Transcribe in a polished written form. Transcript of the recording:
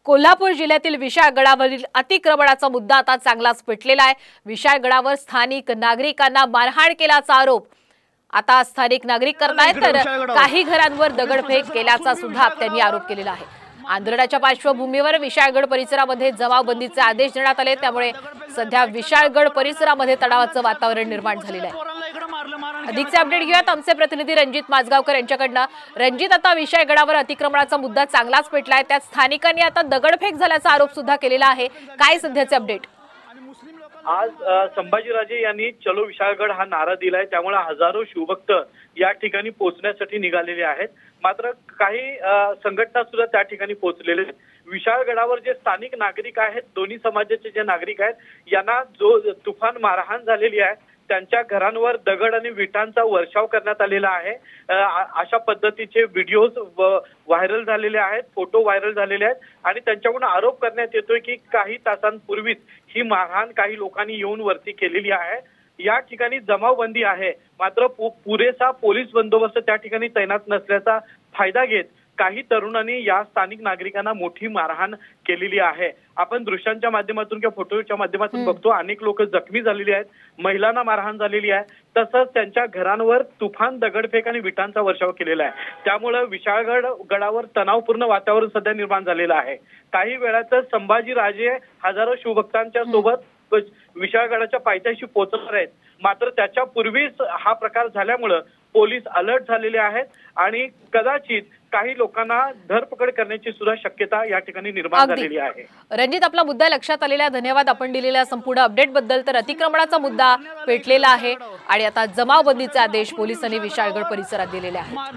कोल्हापूर जिल्ह्यातील विशाळगडावरील अतिक्रमणाचा मुद्दा आता चांगलाच पेटलेला आहे। विशाळगडावर स्थानिक नागरिकांना मारहाण केल्याचा आरोप आता स्थानिक नागरिक करतायत, तर काही घरांवर दगडफेक केल्याचा सुद्धा त्यांनी आरोप केलेला आहे। आंदोलनाच्या पार्श्वभूमीवर विशाळगड परिसरामध्ये जमावबंदीचे आदेश देण्यात आले, त्यामुळे सध्या विशाळगड परिसरामध्ये तणावाचं वातावरण निर्माण झालेलं आहे। अधिकचे अपडेट घेऊयात आमचे प्रतिनिधी रणजित माजगावकर यांच्याकडून। रणजित, आता विशाळगडावर अतिक्रमणाचा मुद्दा चांगलाच पेटलाय, त्यात स्थानिकांनी आता दगडफेक झाल्याचा आरोप सुद्धा केलेला आहे। काय सध्याचे अपडेट? आज संभाजीराजे यांनी चलो विशाळगड हा नारा दिलाय, त्यामुळे हजारो शिवभक्त या ठिकाणी पोहोचण्यासाठी निघालेले आहेत। मात्र काही संघटना सुद्धा त्या ठिकाणी पोहोचलेले आहेत। विशाळगडावर जे स्थानिक नागरिक आहेत, दोन्ही समाजाचे जे नागरिक आहेत, यांना जो तुफान मारहाण झालेली आहे, त्यांच्या घरांवर दगड आणि विटांचा वर्षाव करण्यात आलेला आहे। अशा पद्धतीचे व्हिडिओज व्हायरल झालेले आहेत, फोटो व्हायरल झालेले आहेत आणि त्यांच्याकडून आरोप करण्यात येतोय की काही तासांपूर्वीच ही मारहाण काही लोकांनी येऊन वरती केलेली आहे। या ठिकाणी जमावबंदी आहे, मात्र पुरेसा पोलीस बंदोबस्त त्या ठिकाणी तैनात नसल्याचा फायदा घेत काही तरुणांनी या स्थानिक नागरिकांना मोठी मारहाण केलेली आहे। आपण दृश्यांच्या माध्यमातून किंवा फोटोच्या माध्यमातून बघतो, अनेक लोक जखमी झालेली आहेत, महिलांना मारहाण झालेली आहे, तसंच त्यांच्या घरांवर तुफान दगडफेक आणि विटांचा वर्षाव केलेला आहे। त्यामुळे विशाळगड गडावर तणावपूर्ण वातावरण सध्या निर्माण झालेलं आहे। काही वेळातच संभाजीराजे हजारो शिवभक्तांच्या सोबत विशाळगडाच्या पायथ्याशी पोहोचणार आहेत, मात्र त्याच्या पूर्वीच हा प्रकार झाल्यामुळे पोलीस अलर्ट झालेले आहेत आणि कदाचित काही लोकांना धरपकड करण्याची सुद्धा शक्यता या ठिकाणी निर्माण झालेली आहे। रणजित, आपला मुद्दा लक्षात आलेला, धन्यवाद आपण दिलेल्या संपूर्ण अपडेट बद्दल। तर अतिक्रमणाचा मुद्दा पेटलेला आहे आणि आता जमावबंदीचे आदेश पोलिसांनी विशाळगड परिसरात दिलेले आहेत।